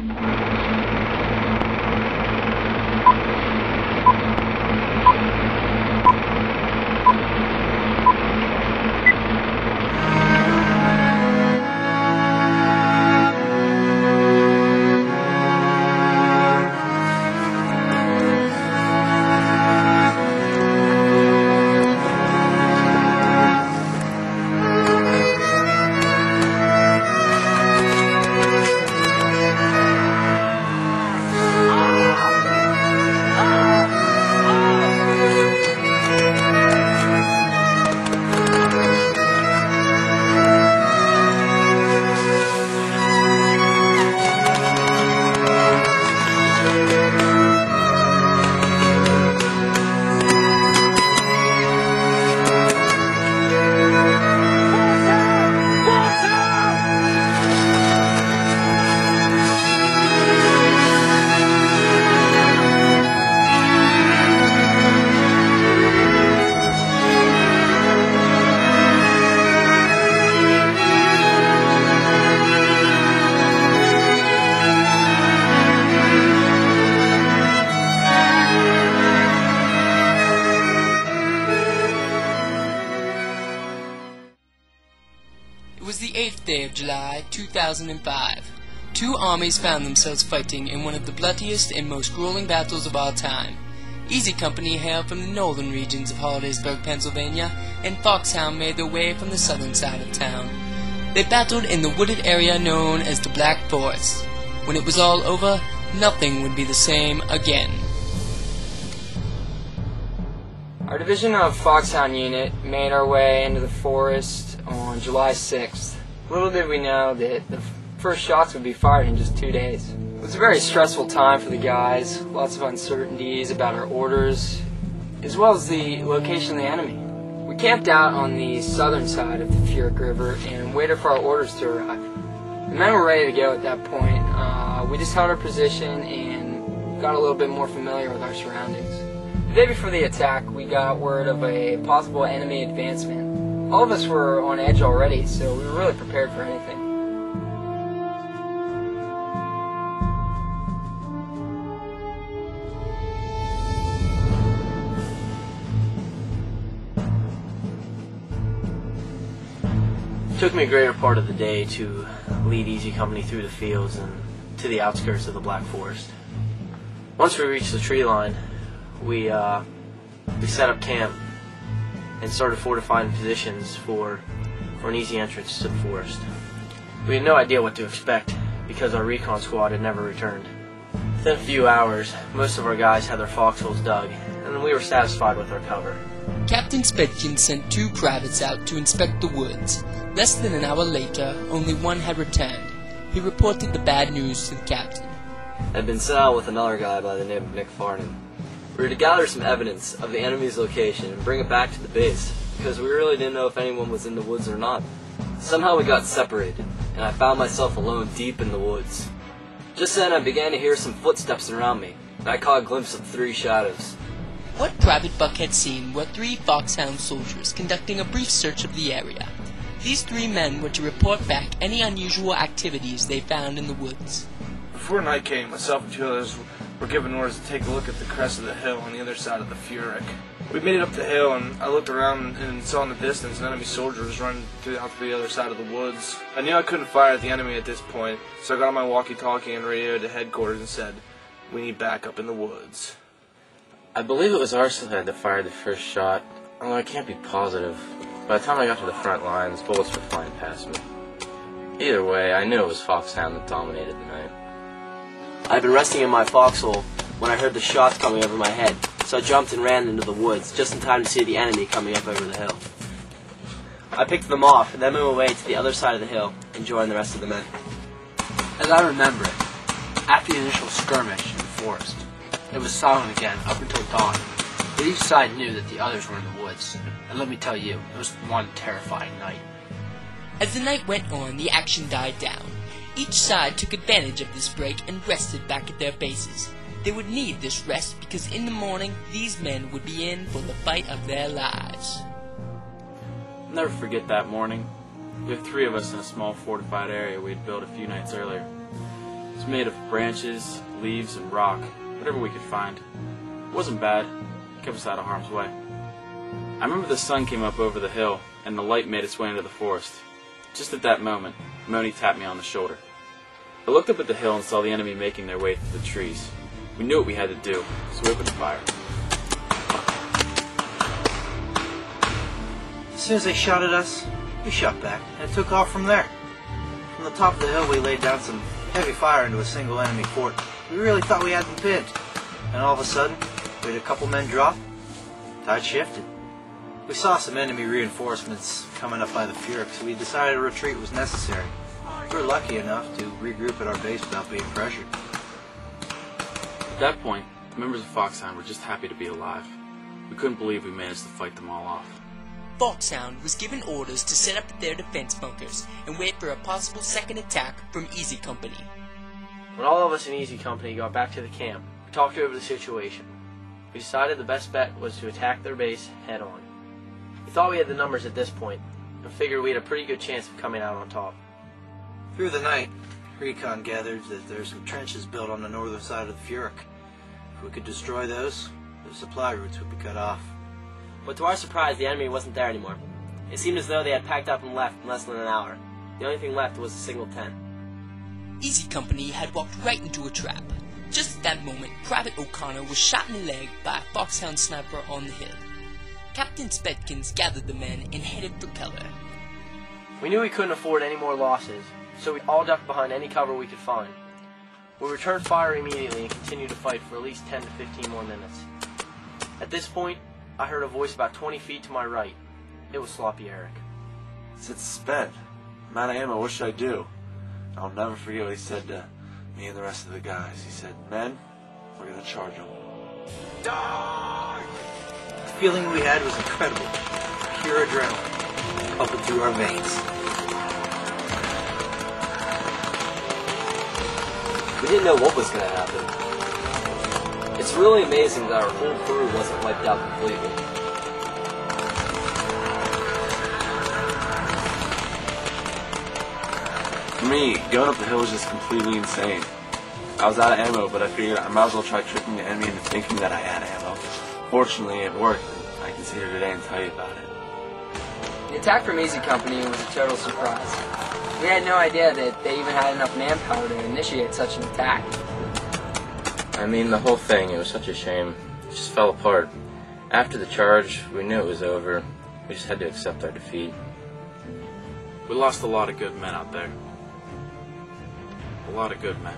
It was the 8th day of July, 2005. Two armies found themselves fighting in one of the bloodiest and most grueling battles of our time. Easy Company hailed from the northern regions of Hollidaysburg, Pennsylvania, and Foxhound made their way from the southern side of town. They battled in the wooded area known as the Black Forest. When it was all over, nothing would be the same again. Our division of Foxhound Unit made our way into the forest on July 6th. Little did we know that the first shots would be fired in just 2 days. It was a very stressful time for the guys, lots of uncertainties about our orders, as well as the location of the enemy. We camped out on the southern side of the Furic River and waited for our orders to arrive. The men were ready to go at that point. We just held our position and got a little bit more familiar with our surroundings. The day before the attack, we got word of a possible enemy advancement. All of us were on edge already, so we were really prepared for anything. It took me a greater part of the day to lead Easy Company through the fields and to the outskirts of the Black Forest. Once we reached the tree line, we set up camp and started fortifying positions for an easy entrance to the forest. We had no idea what to expect because our recon squad had never returned. Within a few hours, most of our guys had their foxholes dug, and we were satisfied with our cover. Captain Spedkin sent 2 privates out to inspect the woods. Less than an hour later, only one had returned. He reported the bad news to the captain. I'd been sent out with another guy by the name of Nick Farnan. We were to gather some evidence of the enemy's location and bring it back to the base, because we really didn't know if anyone was in the woods or not. Somehow we got separated, and I found myself alone deep in the woods. Just then I began to hear some footsteps around me, and I caught a glimpse of 3 shadows. What Private Buck had seen were 3 Foxhound soldiers conducting a brief search of the area. These 3 men were to report back any unusual activities they found in the woods. Before night came, myself and 2 others were given orders to take a look at the crest of the hill on the other side of the Furic. We made it up the hill, and I looked around and saw in the distance an enemy soldier was running out to the other side of the woods. I knew I couldn't fire at the enemy at this point, so I got on my walkie-talkie and radioed to headquarters and said, "We need backup in the woods." I believe it was our side that fired the first shot, although I can't be positive. By the time I got to the front lines, bullets were flying past me. Either way, I knew it was Foxhound that dominated the night. I'd been resting in my foxhole when I heard the shots coming over my head, so I jumped and ran into the woods, just in time to see the enemy coming up over the hill. I picked them off, and then moved away to the other side of the hill and joined the rest of the men. As I remember it, after the initial skirmish in the forest, it was silent again up until dawn, but each side knew that the others were in the woods, and let me tell you, it was one terrifying night. As the night went on, the action died down. Each side took advantage of this break and rested back at their bases. They would need this rest because in the morning, these men would be in for the fight of their lives. I'll never forget that morning. We had 3 of us in a small fortified area we had built a few nights earlier. It was made of branches, leaves, and rock, whatever we could find. It wasn't bad. It kept us out of harm's way. I remember the sun came up over the hill, and the light made its way into the forest. Just at that moment, Moni tapped me on the shoulder. I looked up at the hill and saw the enemy making their way through the trees. We knew what we had to do, so we opened fire. As soon as they shot at us, we shot back, and it took off from there. From the top of the hill, we laid down some heavy fire into a single enemy fort. We really thought we had them pinned. And all of a sudden, we had a couple men drop. Tide shifted. We saw some enemy reinforcements coming up by the Furyk, so we decided a retreat was necessary. We were lucky enough to regroup at our base without being pressured. At that point, the members of Foxhound were just happy to be alive. We couldn't believe we managed to fight them all off. Foxhound was given orders to set up their defense bunkers and wait for a possible second attack from Easy Company. When all of us in Easy Company got back to the camp, we talked over the situation. We decided the best bet was to attack their base head on. We thought we had the numbers at this point, and figured we had a pretty good chance of coming out on top. Through the night, recon gathered that there's some trenches built on the northern side of the Furyk. If we could destroy those, the supply routes would be cut off. But to our surprise, the enemy wasn't there anymore. It seemed as though they had packed up and left in less than an hour. The only thing left was a single tent. Easy Company had walked right into a trap. Just at that moment, Private O'Connor was shot in the leg by a Foxhound sniper on the hill. Captain Spedkins gathered the men and headed for Keller. We knew we couldn't afford any more losses, so we all ducked behind any cover we could find. We returned fire immediately and continued to fight for at least 10 to 15 more minutes. At this point, I heard a voice about 20 feet to my right. It was Sloppy Eric. It's spent. I'm out of ammo. What should I do? I'll never forget what he said to me and the rest of the guys. He said, "Men, we're gonna charge them." The feeling we had was incredible. Pure adrenaline, pumping through our veins. We didn't know what was going to happen. It's really amazing that our whole crew wasn't wiped out completely. For me, going up the hill was just completely insane. I was out of ammo, but I figured I might as well try tricking the enemy into thinking that I had ammo. Fortunately, it worked, and I can sit here today and tell you about it. The attack from Easy Company was a total surprise. We had no idea that they even had enough manpower to initiate such an attack. I mean, the whole thing, it was such a shame. It just fell apart. After the charge, we knew it was over. We just had to accept our defeat. We lost a lot of good men out there. A lot of good men.